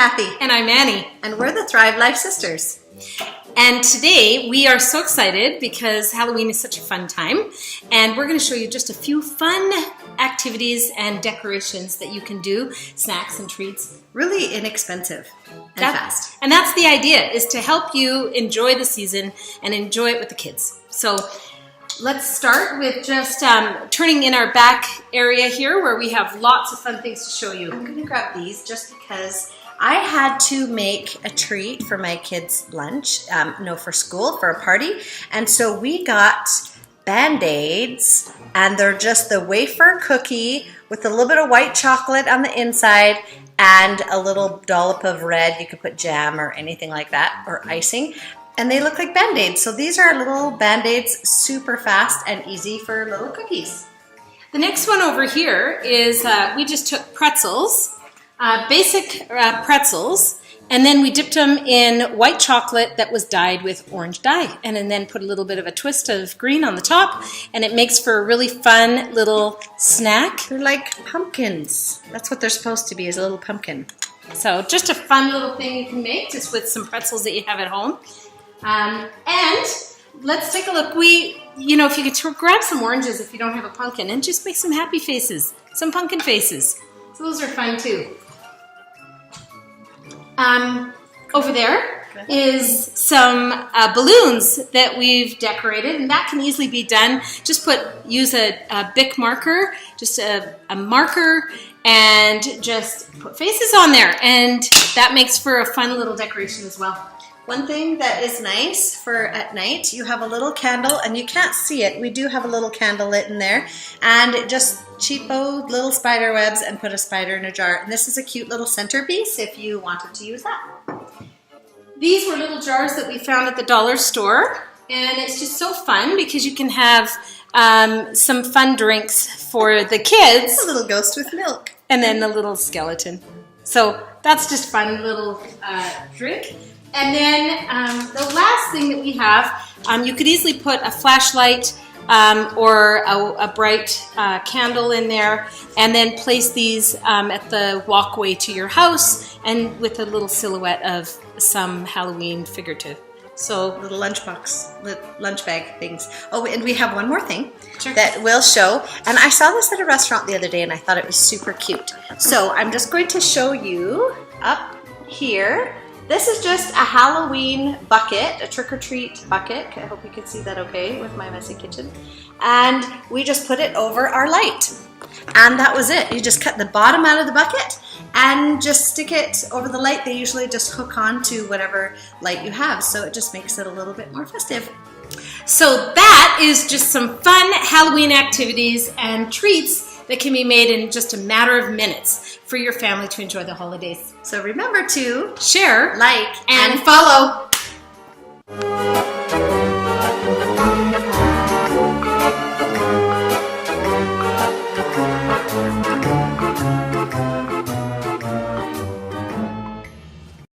Kathy. And I'm Annie. And we're the Thrive Life Sisters. And today we are so excited because Halloween is such a fun time. And we're going to show you just a few fun activities and decorations that you can do, snacks and treats. Really inexpensive and fast. And that's the idea, is to help you enjoy the season and enjoy it with the kids. So let's start with just turning in our back area here where we have lots of fun things to show you. I'm going to grab these just because I had to make a treat for my kids' lunch, for school, for a party. And so we got Band-Aids, and they're just the wafer cookie with a little bit of white chocolate on the inside and a little dollop of red. You could put jam or anything like that, or icing. And they look like Band-Aids. So these are little Band-Aids, super fast and easy for little cookies. The next one over here is we just took pretzels, basic pretzels, and then we dipped them in white chocolate that was dyed with orange dye, and then put a little bit of a twist of green on the top, and it makes for a really fun little snack. They're like pumpkins. That's what they're supposed to be, is a little pumpkin. So just a fun little thing you can make just with some pretzels that you have at home. And let's take a look. If you could grab some oranges if you don't have a pumpkin and just make some happy faces, some pumpkin faces. So those are fun too. Over there is some balloons that we've decorated, and that can easily be done. Just use a Bic marker, just a marker, and just put faces on there, and that makes for a fun little decoration as well. One thing that is nice for at night, you have a little candle, and you can't see it. We do have a little candle lit in there, and just cheapo little spider webs and put a spider in a jar. And this is a cute little centerpiece if you wanted to use that. These were little jars that we found at the dollar store, and it's just so fun because you can have some fun drinks for the kids. A little ghost with milk. And then a little skeleton. So that's just fun little drink. And then the last thing that we have, you could easily put a flashlight or a bright candle in there, and then place these at the walkway to your house, and with a little silhouette of some Halloween figurative. So little lunchbox, lunch bag things. Oh, and we have one more thing Sure. that we'll show. And I saw this at a restaurant the other day, and I thought it was super cute. So I'm just going to show you up here. This is just a Halloween bucket, a trick-or-treat bucket. I hope you can see that okay with my messy kitchen. And we just put it over our light. And that was it. You just cut the bottom out of the bucket and just stick it over the light. They usually just hook on to whatever light you have, so it just makes it a little bit more festive. So that is just some fun Halloween activities and treats that can be made in just a matter of minutes for your family to enjoy the holidays. So remember to share, like, and follow.